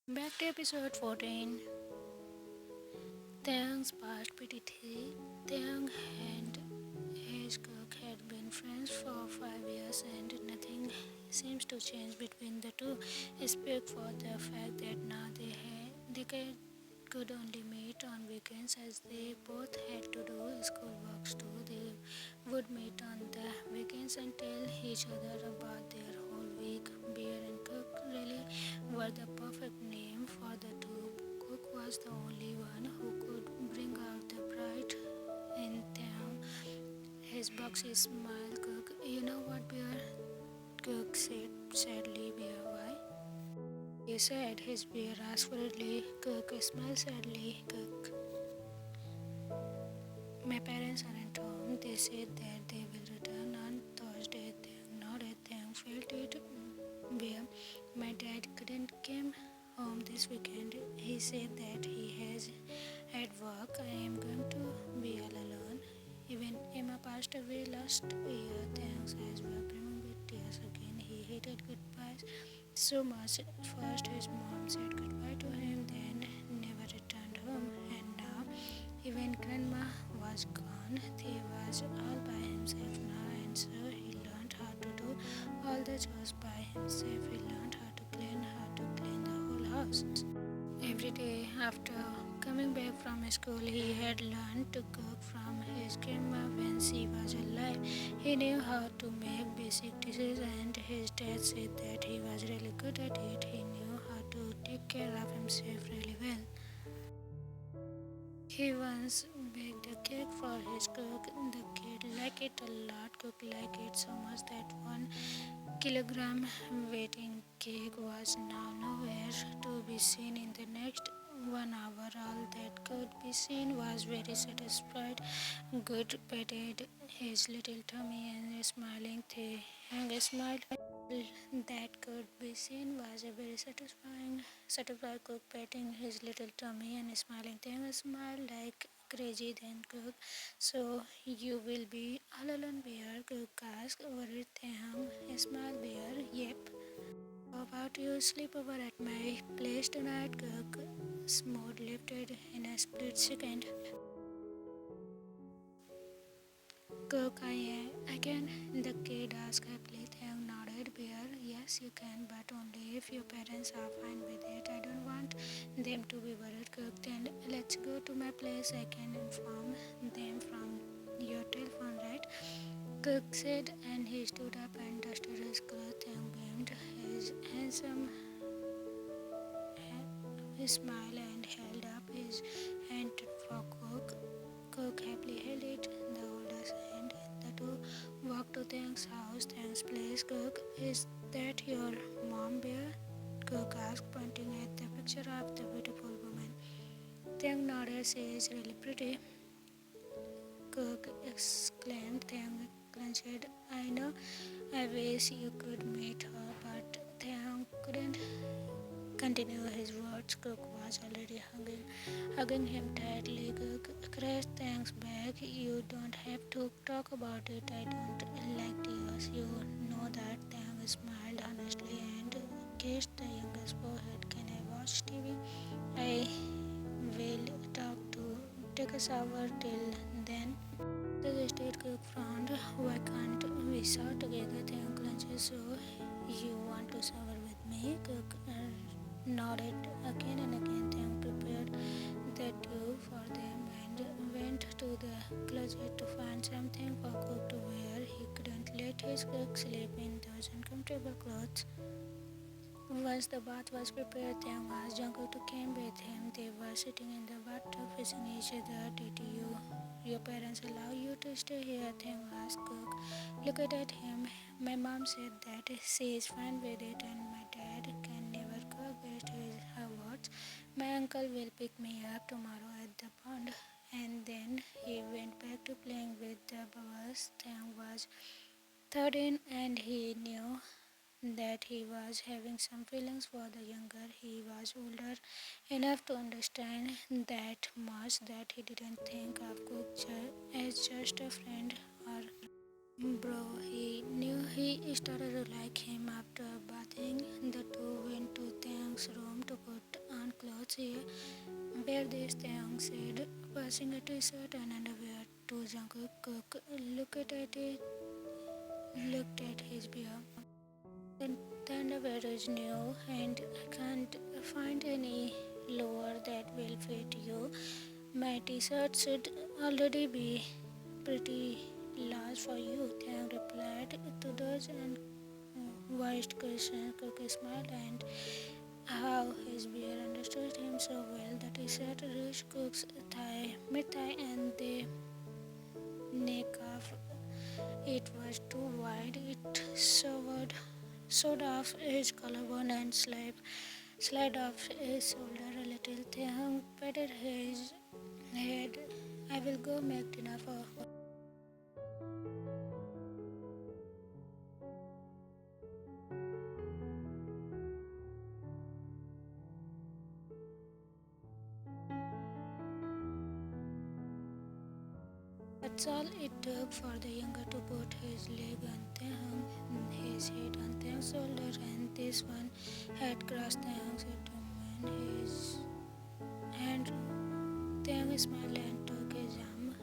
Back to episode 14. Taehyung's past PTT. Taehyung and his cook had been friends for 5 years and nothing seems to change between the two. Speak for the fact that now could only meet on weekends as they both had to do school works too. They would meet on the weekends and tell each other about their whole week. Beer and Cook really were the perfect name for the two. Cook was the only one who could bring out the pride in them. His boxy smile, Cook. You know what, Beer? Cook said sadly, Beer, why? He said his beer asked hurriedly. Cook smiled sadly. Cook. My parents aren't home. They said that they will return on Thursday. They nodded. They felt it. Beer. My dad couldn't come home this weekend. He said that he has at work. I am going to be all alone. Even Emma passed away last year. Thanks eyes were brimming with tears again. He hated goodbyes so much. First his mom said goodbye to him, then never returned home, and now even grandma was gone. He was all by himself now, and so he learned how to do all the chores by himself. He learned how to clean the whole house. Every day after coming back from school, he had learned to cook from his grandma when she was alive. He knew how to make basic dishes, and his dad said that he was really good at it. He knew how to take care of himself really well. He once baked a cake for his cook. The kid liked it a lot. Cook liked it so much that 1 kilogram weighing cake was now nowhere to be seen in the next 1 hour. All that could be seen was very satisfied. Good patted his little tummy and smiling Taehyung smiled. That could be seen was a very satisfied Cook patting his little tummy and smiling. Taehyung smiled like crazy. Then Cook, so you will be all alone, Bear? Cook asked. Worried Taehyung smiled. Bear, yep. How about you sleep over at my place tonight? Cook's mood lifted in a split second. Cook, I can. The kid asked happily. Taehyung nodded. Bear, yes, you can, but only if your parents are fine with it. I don't want them to be worried. Cook, then let's go to my place. I can inform them from your telephone, right? Cook said, and he stood up and dusted his clothes and beamed his handsome smile and held up his hand for Cook. Cook happily held it, the oldest hand. The two walked to Taehyung's house. Taehyung's place. Cook, is that your mom, Bear? Cook asked, pointing at the picture of the beautiful woman. Taehyung nodded. She is really pretty. Cook exclaimed. Taehyung clenched. I know. I wish you could meet her, but Taehyung couldn't continue his words. Cook was already hugging him tightly. Cook crashed Taehyung's back. You don't have to talk about it. I don't like tears. You know that. Taehyung smiled honestly and kissed the youngest forehead. Can I watch TV? I will take a shower till then. The state Cook frowned. Why can't we shower together? Taehyung clenched. So you want to shower with me? Cook nodded again and again. Taehyung prepared the tube for them and went to the closet to find something for Cook to wear. He couldn't let his cook sleep in those uncomfortable clothes. Once the bath was prepared, Taehyung asked Jungkook to come with him. They were sitting in the bathtub facing each other. Did your parents allow you to stay here? Taehyung asked Cook. Look at him. My mom said that she is fine with it and my dad can never go against her words. My uncle will pick me up tomorrow at the pond. And then he went back to playing with the bubbles. Taehyung was 13 and he knew that he was having some feelings for the younger. He was older enough to understand that much, that he didn't think of Cook as just a friend or bro. He knew he started to like him after bathing. The two went to Taehyung's room to put clothes here. Wear this, Taehyung said, passing a t-shirt and underwear to Jungkook. Kook looked at his beer. The underwear is new and I can't find any lower that will fit you. My t-shirt should already be pretty large for you, Taehyung replied to those and voiced question. Kook smiled and how his beer understood him so well that he said reached Cook's thigh, mid-thigh and the neck of it was too wide. It sewed off his collarbone and slid off his shoulder a little. Taehyung patted his head. I will go make dinner for. That's all it took for the younger to put his leg on Taehyung, his head on Taehyung's shoulder, and this one had crossed Taehyung's abdomen. His hand, Taehyung smiled and took his arm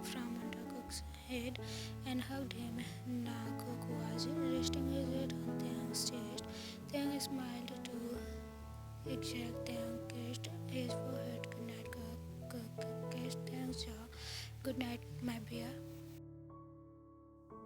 from under Cook's head and hugged him. Now Cook was resting his head on Taehyung's chest. Taehyung smiled too. Exact Taehyung kissed his forehead. Good night, Cook. Cook kissed Taehyung's jaw. Good night, my bear.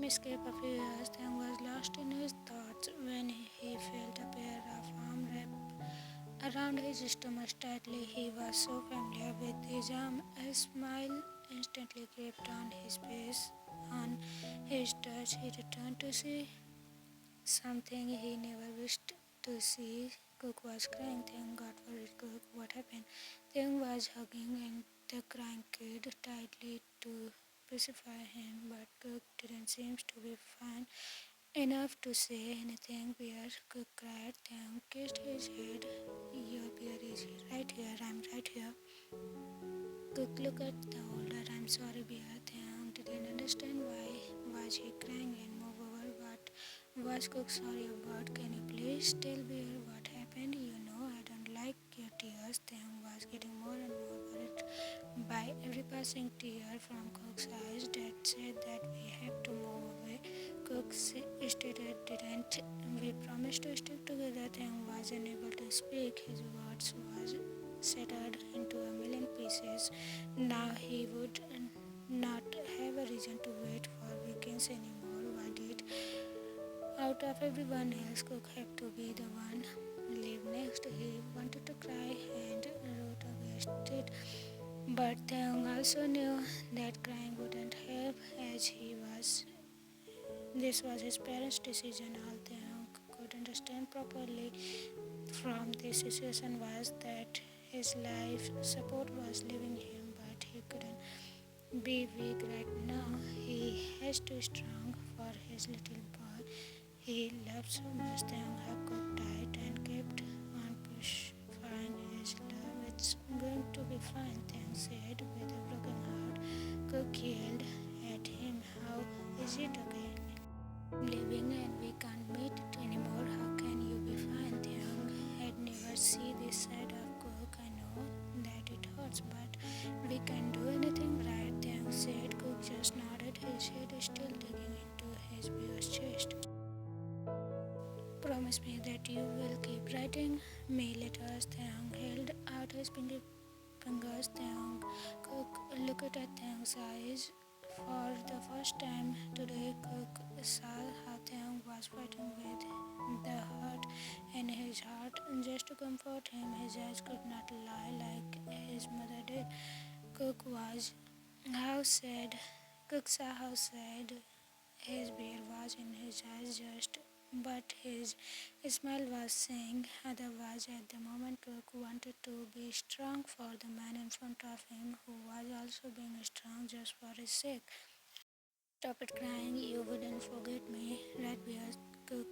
Escape a few years, Taehyung was lost in his thoughts when he felt a pair of arms wrapped around his stomach tightly. He was so familiar with his arm. A smile instantly crept on his face. On his touch, he returned to see something he never wished to see. Cook was crying. Taehyung got worried. Cook, what happened? Taehyung was hugging and the crying kid tightly to pacify him, but Cook didn't seem to be fine enough to say anything. Bear, Cook cried. Taehyung kissed his head. Your bear is right here. I'm right here. Cook looked at the older. I'm sorry, bear. Taehyung didn't understand why was he crying and moreover what was Cook sorry about. Can you please tell bear what happened? You know I don't like your tears. Taehyung was getting more and more worried by every passing tear from Cook's eyes. Dad said that we have to move away. Cook stated, didn't we promise to stick together? Taehyung was unable to speak. His words was shattered into a million pieces. Now he would not have a reason to wait for weekends anymore. Why did out of everyone else Cook have to be the one leave next? He wanted to cry and wrote against it. But Taehyung also knew that crying wouldn't help as this was his parents' decision. All Taehyung could understand properly from this situation was that his life support was leaving him, but he couldn't be weak right now. He has to be strong for his little boy he loved so much. Taehyung hugged Cook tight and kept on pushing his love. It's going to be fine, Taehyung said with a broken heart. Cook yelled at him, how is it okay? I'm leaving and we can't meet anymore. How can you be fine? Taehyung had never seen this side of Cook. I know that it hurts, but we can't do anything, right? Taehyung said. Cook just nodded, his head still digging into his bear's chest. Promise me that you will keep writing me letters. Taehyung held out his pinky fingers. Taehyung Cook looked at Taehyung's eyes. For the first time today, Cook saw how Taehyung was fighting with the hurt in his heart. Just to comfort him, his eyes could not lie like his mother did. Cook was how sad. Cook saw how sad his bear was in his eyes but his smile was saying otherwise. At the moment, Cook wanted to be strong for the man in front of him who was also being strong just for his sake. Stop it crying, you wouldn't forget me, right? Bear? Cook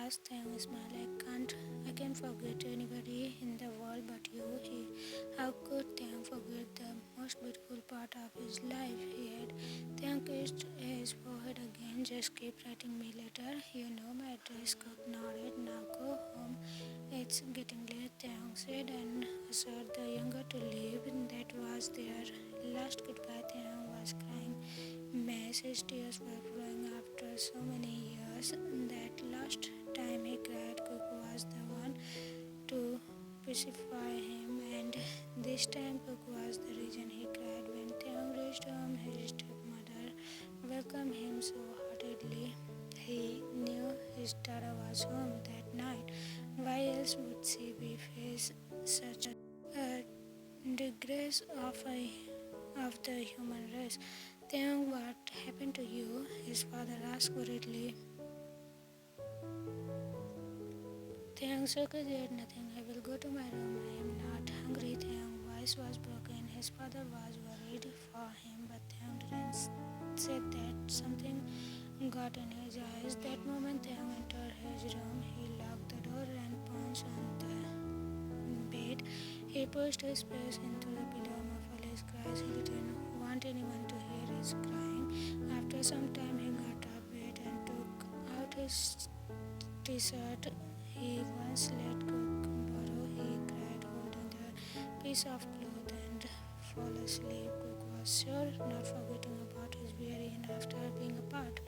asked. Taehyung smiled. I can't forget anybody in the world but you. How could Taehyung forget the most beautiful part of his life? Taehyung kissed his forehead again. Just keep writing me later. You know my address. Cook nodded. Now go home. It's getting late, Taehyung said, and a pressured the younger to leave. That was their last goodbye. Taehyung was crying mess. His tears were flowing after so many years. That last time he cried, Kook was the one to pacify him, and this time Kook was the reason he cried. When Taehyung reached home, his stepmother welcomed him so heartedly. He knew his daughter was home that night. Why else would she be face such a disgrace of the human race? Taehyung, what happened to you? His father asked worriedly. Taehyung shook his head. Nothing. I will go to my room. I am not hungry. Taehyung's voice was broken. His father was worried for him, but Taehyung didn't say that. Something got in his eyes. That moment Taehyung entered his room. He locked the door and pounced on the bed. He pushed his face into the pillow, muffled his cries. He didn't want anyone to hear his crying. After some time he got up bed and took out his t-shirt he once let Kook borrow. He cried, holding the piece of cloth, and fall asleep. Kook was sure, not forgetting about his weary and after being apart.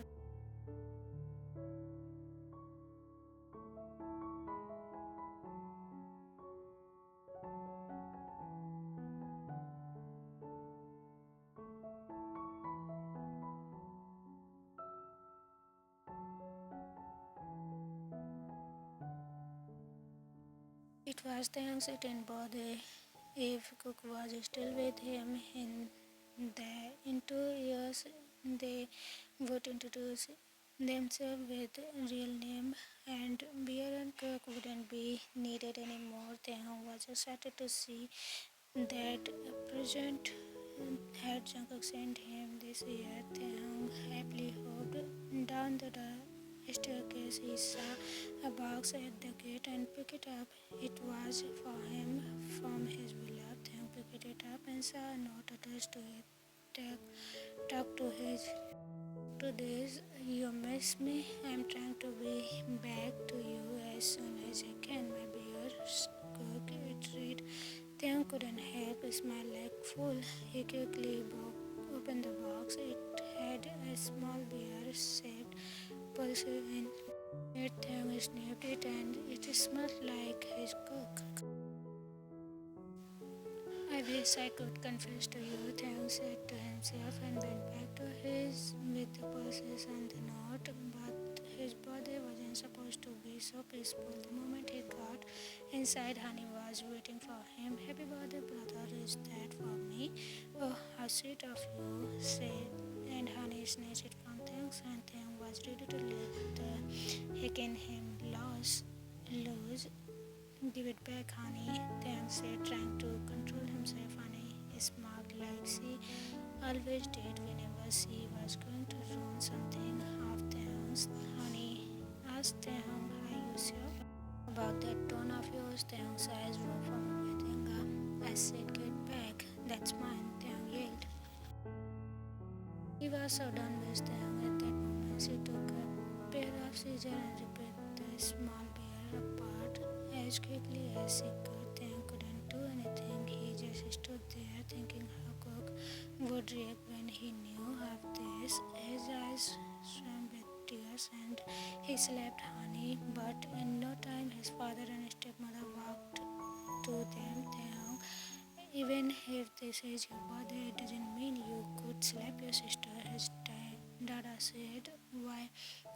It was Taehyung's 18th birthday. If Cook was still with him in 2 years, they would introduce themselves with real name, and Beer and Cook wouldn't be needed anymore. Taehyung was excited to see that present had Jungkook sent him this year. Taehyung happily hopped down the staircase. He saw a box at the gate and picked it up. It was for him from his beloved. Taehyung picked it up and saw a note attached to it. Talk to his to this. You miss me. I'm trying to be back to you as soon as I can. My beer Cook, it read. Taehyung couldn't help but smile like a fool. He quickly opened the box. It had a small beer-shaped pulse in it. Taehyung sniffed it and it smelled like his cook. I wish I could confess to you, Taehyung said to himself and went back to his with the pulses and the note. But his birthday wasn't supposed to be so peaceful. The moment he got inside, Honey was waiting for him. Happy birthday, brother, is that for me? Oh, how sweet of you, said. And Honey snatched it from Taehyung's hand. Taehyung was ready to let the hick in him loose. Give it back, Honey, Taehyung said, trying to control himself. Honey smiled like she always did whenever she was going to ruin something of Taehyung's. Honey asked Taehyung, are you sure about that tone of yours? Taehyung's eyes rolled from with anger. I said, get back. That's mine, Taehyung yelled. He was so done with Taehyung at that moment. She took a pair of scissors and ripped the small bear apart as quickly as she could. Taehyung couldn't do anything. He just stood there thinking how Cook would react when he knew of this. His eyes swam with tears and he slapped Honey, but in no time his father and stepmother walked to them. Taehyung, even if this is your birthday, it doesn't mean you could slap your sister. His dada said, why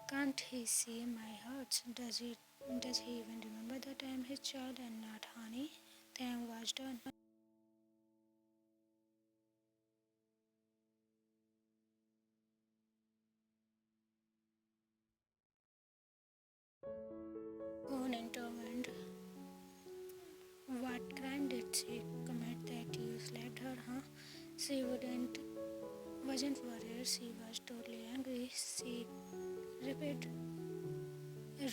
can't he see my hurts? Does he even remember that I am his child and not Honey? Taehyung was done. Own intervened. What crime did she commit that you slapped her, huh? She wasn't worried, she was totally angry. She repeated,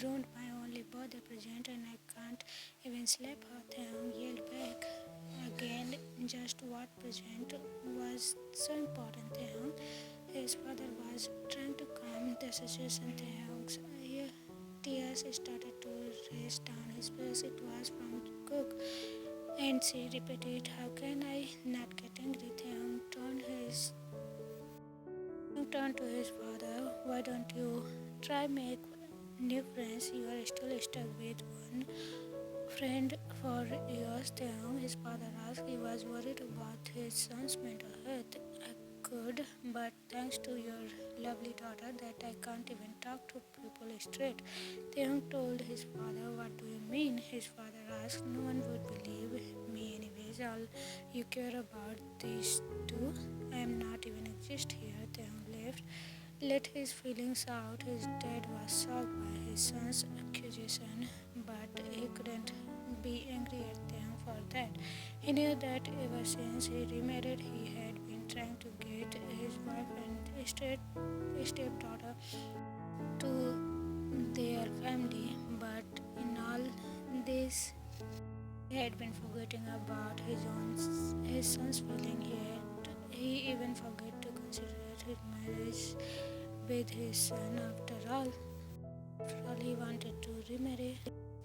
ruined my only birthday present and I can't even slap her. Taehyung yelled back again. Just what present was so important, Taehyung? His father was trying to calm the situation. Taehyung's tears started to race down his face. It was from Cook. And she repeated, "How can I not get angry?" Taehyung turned to his father. "Why don't you try make new friends? You are still stuck with one friend for years." Taehyung, his father asked. He was worried about his son's mental health. "I could, but thanks to your lovely daughter that I can't even talk to people straight." Taehyung told his father. "What do you mean?" His father asked. "No one would believe me anyways. All you care about these two. I am not even exist here." Taehyung let his feelings out. His dad was shocked by his son's accusation, but he couldn't be angry at them for that. He knew that ever since he remarried, he had been trying to get his wife and stepdaughter to their family, but in all this, he had been forgetting about his son's feeling. He even forgot to consider his marriage with his son. After all, he wanted to remarry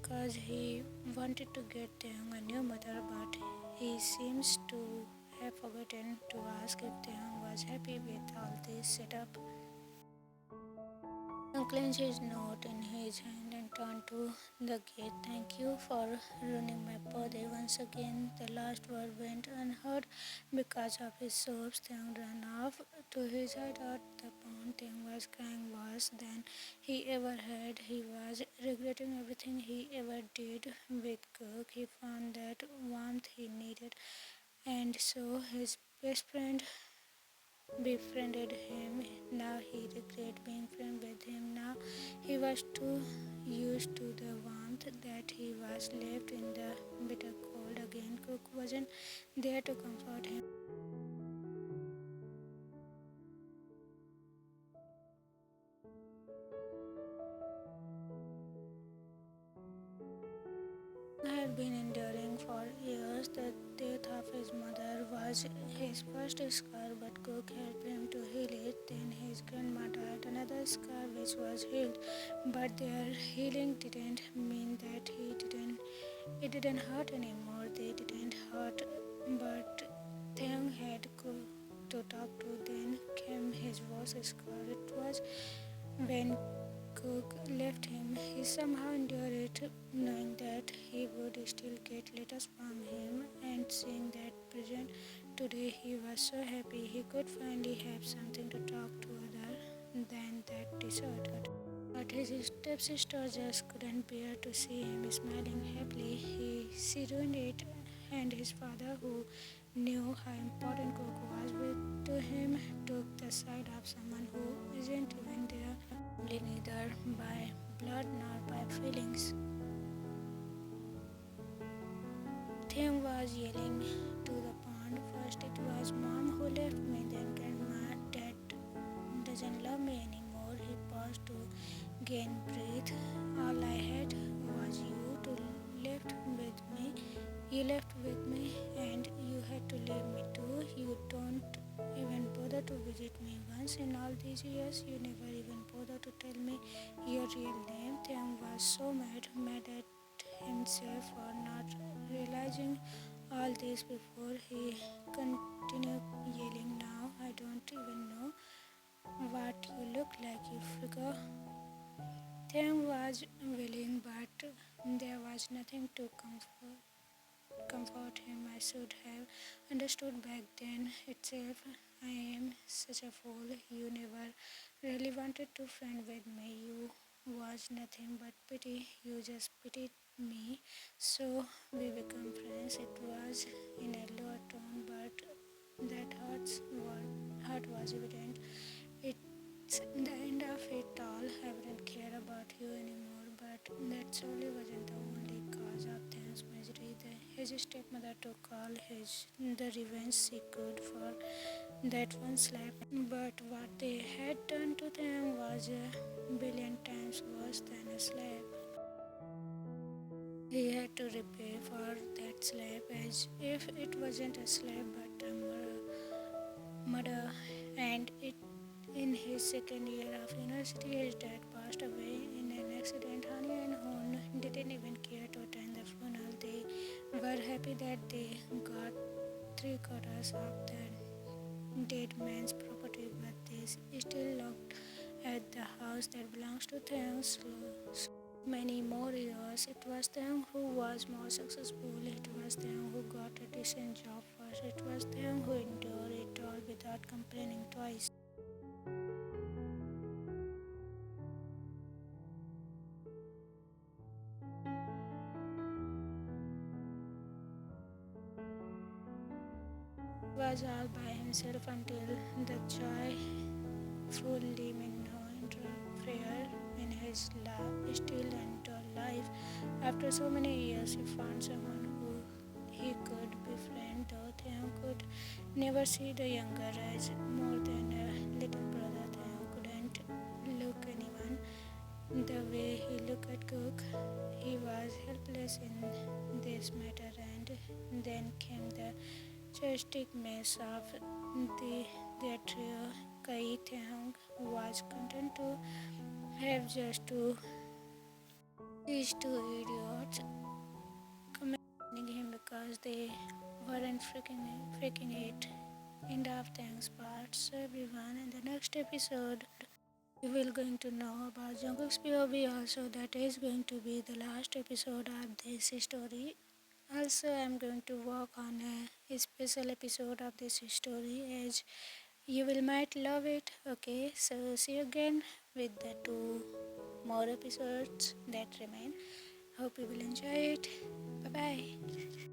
because he wanted to get Taehyung a new mother, but he seems to have forgotten to ask if Taehyung was happy with all this setup. He clenched his note in his hand and turned to the gate. "Thank you for ruining my birthday once again." The last word went unheard because of his sobs. Taehyung ran off to his hideout. The pound Taehyung was crying worse than he ever had. He was regretting everything he ever did with Kook. He found that warmth he needed, and so his best friend befriended him. Now he regretted being friends with him. Now he was too used to the warmth that he was left in the bitter cold again. Cook wasn't there to comfort him. I had been enduring for years. The death of his mother was his first scar, but Cook helped him to heal it. Then his grandma died, another scar which was healed. But their healing didn't mean that it didn't hurt anymore. They didn't hurt, but Taehyung had to talk to. Then came his worst scar. It was when Cook left him. He somehow endured it, knowing that he would still get letters from him, and seeing that present today, he was so happy he could finally have something to talk to other than that dessert. But his stepsister just couldn't bear to see him smiling happily. She ruined it, and his father, who knew how important Cook was to him, took the side of someone who isn't even their family, neither by blood nor by feelings. Tim was yelling to the pond. First it was Mom who left me, then Grandma. Dad doesn't love me anymore. He paused to gain breath. All I had was you to left with me. You left with me, and you had to leave me too. You don't even bother to visit me once in all these years. You never even bother to tell me your real name. Taehyung was so mad at himself for not realizing all this before. He continued yelling, "Now I don't even know what you look like, you figure." Taehyung was willing, but there was nothing to comfort him. I should have understood back then itself. I am such a fool. You never really wanted to friend with me. You was nothing but pity. You just pitied me. So we become friends. It was in a lower tone, but that hurt was evident. It's the end of it all. I wouldn't care about you anymore, but that surely wasn't the only cause of Thanos' misery. His stepmother took all the revenge she could for that one slap. But what they had done to them was a billion times worse than a slap. He had to repay for that slap as if it wasn't a slap but a murder. And in his second year of university, his dad passed away in an accident. Hani and Hoon didn't even care to attend the funeral. They were happy that they got three quarters of the dead man's property, but they still looked at the house that belongs to Taehyung so many more years. It was Taehyung who was more successful. It was Taehyung who got a decent job first. It was Taehyung who endured it all without complaining twice. He was all by himself until the joyful living no interfere in his still and dull life. After so many years, he found someone who he could befriend, though Taehyung could never see the younger as more than a little brother. Taehyung couldn't look anyone the way he looked at Cook. He was helpless in this matter, and then came the chaotic mess of the, their trio. Kai Taehyung was content to have just these two idiots commending him because they weren't freaking it. End of thanks parts everyone. In the next episode, we will going to know about Jungkook's POV also. That is going to be the last episode of this story. Also, I'm going to work on a special episode of this story as you will might love it. Okay, so see you again with the two more episodes that remain. Hope you will enjoy it. Bye bye.